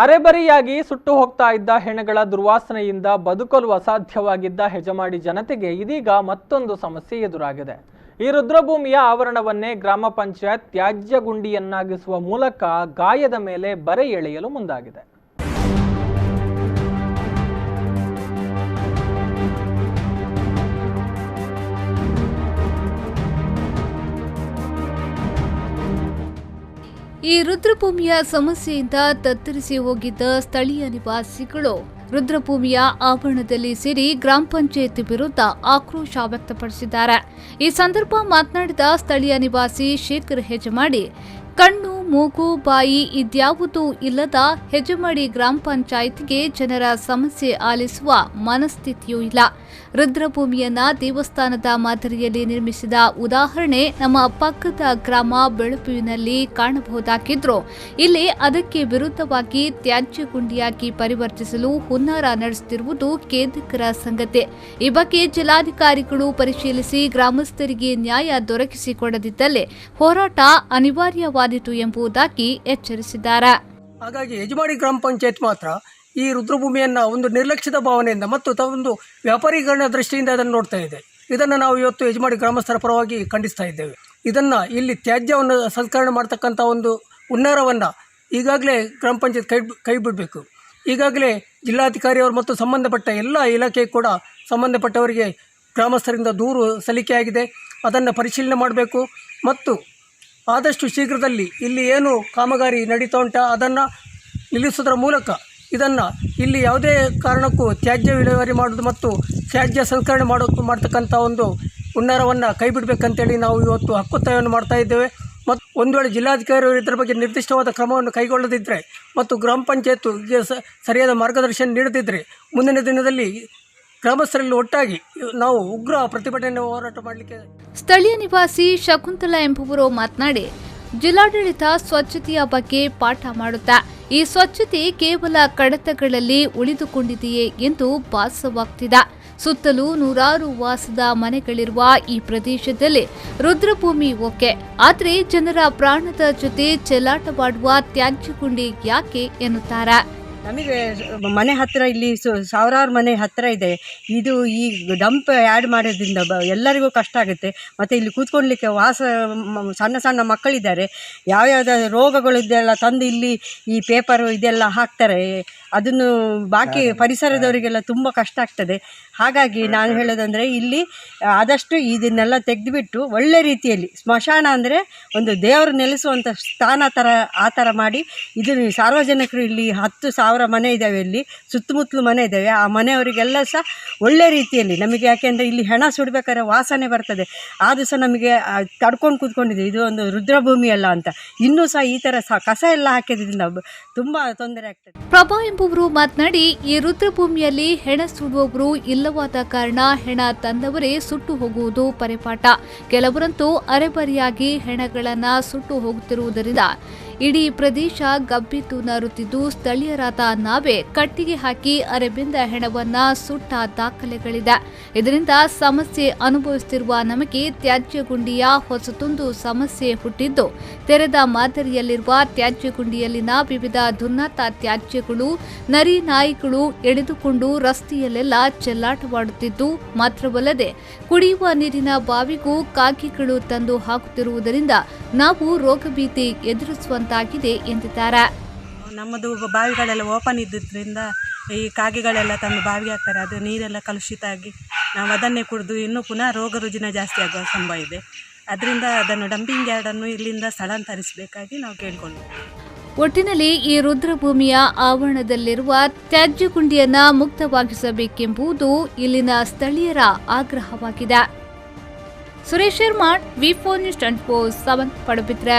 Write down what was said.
ಅರೆಬರಿಯಾಗಿ ಸುಟ್ಟು ಹೋಗ್ತಾ ಇದ್ದ ಹೆಣಗಳ ದುರ್ವಾಸನೆಯಿಂದ ಬದುಕಲು ಅಸಾಧ್ಯವಾಗಿದ್ದ ಹೆಜಮಾಡಿ ಜನತೆಗೆ ಇದೀಗ ಮತ್ತೊಂದು ಸಮಸ್ಯೆ ಎದುರಾಗಿದೆ. ಈ ರುದ್ರಭೂಮಿಯ ಆವರಣವನ್ನೇ ಗ್ರಾಮ ಪಂಚಾಯತ್ ತ್ಯಾಜ್ಯ ಗುಂಡಿಯನ್ನಾಗಿಸುವ ಮೂಲಕ ಗಾಯದ ಮೇಲೆ ಬರೆ ಎಳೆಯಲು ಮುಂದಾಗಿದೆ. ಈ ರುದ್ರಭೂಮಿಯ ಸಮಸ್ಯೆಯಿಂದ ತತ್ತರಿಸಿ ಹೋಗಿದ್ದ ಸ್ಥಳೀಯ ನಿವಾಸಿಗಳು ರುದ್ರಭೂಮಿಯ ಆವರಣದಲ್ಲಿ ಸೇರಿ ಗ್ರಾಮ ಪಂಚಾಯತ್ ವಿರುದ್ಧ ಆಕ್ರೋಶ ವ್ಯಕ್ತಪಡಿಸಿದ್ದಾರೆ. ಈ ಸಂದರ್ಭ ಮಾತನಾಡಿದ ಸ್ಥಳೀಯ ನಿವಾಸಿ ಶೇಖರ್ ಹೆಜಮಾಡಿ, ಕಣ್ಣು ಮೂಗು ಬಾಯಿ ಇದ್ಯಾವುದೂ ಇಲ್ಲದ ಹೆಜಮಾಡಿ ಗ್ರಾಮ ಪಂಚಾಯತ್ಗೆ ಜನರ ಸಮಸ್ಯೆ ಆಲಿಸುವ ಮನಸ್ಥಿತಿಯೂ ಇಲ್ಲ. ರುದ್ರಭೂಮಿಯನ್ನ ದೇವಸ್ಥಾನದ ಮಾದರಿಯಲ್ಲಿ ನಿರ್ಮಿಸಿದ ಉದಾಹರಣೆ ನಮ್ಮ ಪಕ್ಕದ ಗ್ರಾಮ ಬೆಳಪುವಿನಲ್ಲಿ ಕಾಣಬಹುದಾಗಿದ್ರೂ ಇಲ್ಲಿ ಅದಕ್ಕೆ ವಿರುದ್ಧವಾಗಿ ತ್ಯಾಜ್ಯ ಗುಂಡಿಯಾಗಿ ಪರಿವರ್ತಿಸಲು ಹುನ್ನಾರ ನಡೆಸುತ್ತಿರುವುದು ಖೇದಕರ ಸಂಗತಿ. ಈ ಬಗ್ಗೆ ಜಿಲ್ಲಾಧಿಕಾರಿಗಳು ಪರಿಶೀಲಿಸಿ ಗ್ರಾಮಸ್ಥರಿಗೆ ನ್ಯಾಯ ದೊರಕಿಸಿಕೊಡದಿದ್ದಲ್ಲಿ ಹೋರಾಟ ಅನಿವಾರ್ಯವಾದೀತು ಎಂಬುದಾಗಿ ಎಚ್ಚರಿಸಿದ್ದಾರೆ. ಹಾಗಾಗಿ ಹೆಜಮಾಡಿ ಗ್ರಾಮ ಪಂಚಾಯತ್ ಮಾತ್ರ ಈ ರುದ್ರಭೂಮಿಯನ್ನು ಒಂದು ನಿರ್ಲಕ್ಷ್ಯದ ಭಾವನೆಯಿಂದ ಮತ್ತು ಒಂದು ವ್ಯಾಪಾರೀಕರಣ ದೃಷ್ಟಿಯಿಂದ ಅದನ್ನು ನೋಡ್ತಾ ಇದೆ. ಇದನ್ನು ನಾವು ಇವತ್ತು ಹೆಜಮಾಡಿ ಗ್ರಾಮಸ್ಥರ ಪರವಾಗಿ ಖಂಡಿಸ್ತಾ ಇದ್ದೇವೆ. ಇದನ್ನು ಇಲ್ಲಿ ತ್ಯಾಜ್ಯವನ್ನು ಸಂಸ್ಕರಣೆ ಮಾಡ್ತಕ್ಕಂಥ ಒಂದು ಹುನ್ನಾರವನ್ನು ಈಗಾಗಲೇ ಗ್ರಾಮ ಪಂಚಾಯತ್ ಕೈ ಬಿಡಬೇಕು. ಈಗಾಗಲೇ ಜಿಲ್ಲಾಧಿಕಾರಿಯವರು ಮತ್ತು ಸಂಬಂಧಪಟ್ಟ ಎಲ್ಲ ಇಲಾಖೆ ಕೂಡ ಸಂಬಂಧಪಟ್ಟವರಿಗೆ ಗ್ರಾಮಸ್ಥರಿಂದ ದೂರು ಸಲ್ಲಿಕೆಯಾಗಿದೆ. ಅದನ್ನು ಪರಿಶೀಲನೆ ಮಾಡಬೇಕು ಮತ್ತು ಆದಷ್ಟು ಶೀಘ್ರದಲ್ಲಿ ಇಲ್ಲಿ ಏನು ಕಾಮಗಾರಿ ನಡೀತಾ ಉಂಟ ಅದನ್ನು ನಿಲ್ಲಿಸೋದ್ರ ಮೂಲಕ ಇದನ್ನು ಇಲ್ಲಿ ಯಾವುದೇ ಕಾರಣಕ್ಕೂ ತ್ಯಾಜ್ಯ ವಿಲೇವಾರಿ ಮಾಡೋದು ಮತ್ತು ತ್ಯಾಜ್ಯ ಸಂಸ್ಕರಣೆ ಮಾಡ್ತಕ್ಕಂಥ ಒಂದು ಹುನ್ನಾರವನ್ನು ಕೈ ಬಿಡಬೇಕಂತೇಳಿ ನಾವು ಇವತ್ತು ಹಕ್ಕೊತ್ತಾಯವನ್ನು ಮಾಡ್ತಾ ಇದ್ದೇವೆ. ಮತ್ತು ಒಂದು ವೇಳೆ ಜಿಲ್ಲಾಧಿಕಾರಿಯವರು ಇದರ ಬಗ್ಗೆ ನಿರ್ದಿಷ್ಟವಾದ ಕ್ರಮವನ್ನು ಕೈಗೊಳ್ಳದಿದ್ದರೆ ಮತ್ತು ಗ್ರಾಮ ಪಂಚಾಯತ್ಗೆ ಸರಿಯಾದ ಮಾರ್ಗದರ್ಶನ ನೀಡದಿದ್ದರೆ ಮುಂದಿನ ದಿನದಲ್ಲಿ ಗ್ರಾಮಸ್ಥರಲ್ಲಿ ಒಟ್ಟಾಗಿ ನಾವು ಉಗ್ರ ಪ್ರತಿಭಟನೆ ಹೋರಾಟ ಮಾಡಲಿಕ್ಕೆ. ಸ್ಥಳೀಯ ನಿವಾಸಿ ಶಕುಂತಲಾ ಎಂಬುವರು ಮಾತನಾಡಿ, ಜಿಲ್ಲಾಡಳಿತ ಸ್ವಚ್ಛತೆಯ ಬಗ್ಗೆ ಪಾಠ ಮಾಡುತ್ತಾ ಈ ಸ್ವಚ್ಛತೆ ಕೇವಲ ಕಡತಗಳಲ್ಲಿ ಉಳಿದುಕೊಂಡಿದೆಯೇ ಎಂದು ಭಾಸವಾಗ್ತಿದೆ. ಸುತ್ತಲೂ ನೂರಾರು ವಾಸದ ಮನೆಗಳಿರುವ ಈ ಪ್ರದೇಶದಲ್ಲಿ ರುದ್ರಭೂಮಿ ಓಕೆ, ಆದರೆ ಜನರ ಪ್ರಾಣದ ಜೊತೆ ಚೆಲ್ಲಾಟವಾಡುವ ತ್ಯಾಜ್ಯ ಗುಂಡಿ ಯಾಕೆ ಎನ್ನುತ್ತಾರೆ. ನಮಗೆ ಮನೆ ಹತ್ತಿರ ಇಲ್ಲಿ ಸಾವಿರಾರು ಮನೆ ಹತ್ತಿರ ಇದೆ. ಇದು ಈ ಡಂಪ್ ಆ್ಯಡ್ ಮಾಡೋದ್ರಿಂದ ಎಲ್ಲರಿಗೂ ಕಷ್ಟ ಆಗುತ್ತೆ. ಮತ್ತು ಇಲ್ಲಿ ಕೂತ್ಕೊಳ್ಲಿಕ್ಕೆ ಸಣ್ಣ ಸಣ್ಣ ಮಕ್ಕಳಿದ್ದಾರೆ, ಯಾವ್ಯಾವುದಾದ್ರು ರೋಗಗಳು ಇದೆಲ್ಲ ತಂದು ಇಲ್ಲಿ ಈ ಪೇಪರು ಇದೆಲ್ಲ ಹಾಕ್ತಾರೆ. ಅದನ್ನು ಬಾಕಿ ಪರಿಸರದವರಿಗೆಲ್ಲ ತುಂಬ ಕಷ್ಟ ಆಗ್ತದೆ. ಹಾಗಾಗಿ ನಾನು ಹೇಳೋದಂದರೆ ಇಲ್ಲಿ ಆದಷ್ಟು ಇದನ್ನೆಲ್ಲ ತೆಗೆದುಬಿಟ್ಟು ಒಳ್ಳೆ ರೀತಿಯಲ್ಲಿ ಸ್ಮಶಾನ ಅಂದರೆ ಒಂದು ದೇವರು ನೆಲೆಸುವಂಥ ಸ್ಥಾನ ಆ ಥರ ಮಾಡಿ ಇದನ್ನು ಸಾರ್ವಜನಿಕರು ಇಲ್ಲಿ 10,000 ಮನೆ ಇದ್ದಾವೆ, ಇಲ್ಲಿ ಸುತ್ತಮುತ್ತಲು ಮನೆ ಇದ್ದಾವೆ. ಆ ಮನೆಯವರಿಗೆಲ್ಲ ಸಹ ಒಳ್ಳೆ ರೀತಿಯಲ್ಲಿ ನಮಗೆ, ಯಾಕೆಂದರೆ ಇಲ್ಲಿ ಹೆಣ ಸುಡಬೇಕಾದ್ರೆ ವಾಸನೆ ಬರ್ತದೆ, ಆದರೂ ಸಹ ನಮಗೆ ತಡ್ಕೊಂಡು ಕೂತ್ಕೊಂಡಿದೆ. ಇದು ಒಂದು ರುದ್ರಭೂಮಿ ಅಲ್ಲ ಅಂತ ಇನ್ನೂ ಸಹ ಈ ಥರ ಕಸ ಎಲ್ಲ ಹಾಕಿದ್ರಿಂದ ತುಂಬ ತೊಂದರೆ ಆಗ್ತದೆ. ಪ್ರಭಾ ಎಂಬುವರು ಮಾತನಾಡಿ, ಈ ರುದ್ರಭೂಮಿಯಲ್ಲಿ ಹೆಣ ಸುಡುವವರು ಇಲ್ಲವಾದ ಕಾರಣ ಹೆಣ ತಂದವರೇ ಸುಟ್ಟು ಹೋಗುವುದು ಪರಿಪಾಠ. ಕೆಲವರಂತೂ ಅರೆಬರಿಯಾಗಿ ಹೆಣಗಳನ್ನು ಸುಟ್ಟು ಹೋಗುತ್ತಿರುವುದರಿಂದ ಇಡೀ ಪ್ರದೇಶ ಗಬ್ಬಿದ್ದು ನಾರುತ್ತಿದ್ದು ಸ್ಥಳೀಯರಾದ ನಾವೇ ಕಟ್ಟಿಗೆ ಹಾಕಿ ಅರೆಬೆಂದ ಹೆಣವನ್ನ ಸುಟ್ಟ ದಾಖಲೆಗಳಿದೆ. ಇದರಿಂದ ಸಮಸ್ಯೆ ಅನುಭವಿಸುತ್ತಿರುವ ನಮಗೆ ತ್ಯಾಜ್ಯ ಗುಂಡಿಯ ಹೊಸತೊಂದು ಸಮಸ್ಯೆ ಹುಟ್ಟಿದ್ದು, ತೆರೆದ ಮಾದರಿಯಲ್ಲಿರುವ ತ್ಯಾಜ್ಯ ಗುಂಡಿಯಲ್ಲಿನ ವಿವಿಧ ದುರ್ನಾತ ತ್ಯಾಜ್ಯಗಳು ನರಿ ನಾಯಿಗಳು ಎಳೆದುಕೊಂಡು ರಸ್ತೆಯಲ್ಲೆಲ್ಲ ಚೆಲ್ಲಾಟವಾಡುತ್ತಿದ್ದು ಮಾತ್ರವಲ್ಲದೆ ಕುಡಿಯುವ ನೀರಿನ ಬಾವಿಗೂ ಕಾಗೆಗಳು ತಂದು ಹಾಕುತ್ತಿರುವುದರಿಂದ ನಾವು ರೋಗಭೀತಿ ಎದುರಿಸುವಂತಾಗಿದೆ ಎಂದಿದ್ದಾರೆ. ನಮ್ಮದು ಬಾವಿಗಳೆಲ್ಲ ಓಪನ್ ಇದ್ದಿದ್ದರಿಂದ ಈ ಕಾಗೆಗಳೆಲ್ಲ ತಂದು ಬಾವಿಗೆ ಹಾಕ್ತಾರೆ. ಅದು ನೀರೆಲ್ಲ ಕಲುಷಿತ ಆಗಿ ನಾವು ಅದನ್ನೇ ಕುಡಿದು ಇನ್ನೂ ಪುನಃ ರೋಗ ರುಜಿನ ಜಾಸ್ತಿ ಆಗುವ ಸಂಭವ ಇದೆ. ಅದರಿಂದ ಅದನ್ನು ಡಂಪಿಂಗ್ ಯಾರ್ಡನ್ನು ಇಲ್ಲಿಂದ ಸ್ಥಳಾಂತರಿಸಬೇಕಾಗಿ ನಾವು ಕೇಳಿಕೊಂಡ್ವಿ. ಒಟ್ಟಿನಲ್ಲಿ ಈ ರುದ್ರಭೂಮಿಯ ಆವರಣದಲ್ಲಿರುವ ತ್ಯಾಜ್ಯ ಗುಂಡಿಯನ್ನ ಮುಕ್ತವಾಗಿಸಬೇಕೆಂಬುದು ಇಲ್ಲಿನ ಸ್ಥಳೀಯರ ಆಗ್ರಹವಾಗಿದೆ. ಸುರೇಶ್ ಶರ್ಮಾ, ವಿ4 ನ್ಯೂಸ್ 24/7 ಪಡುಬಿದ್ರೆ.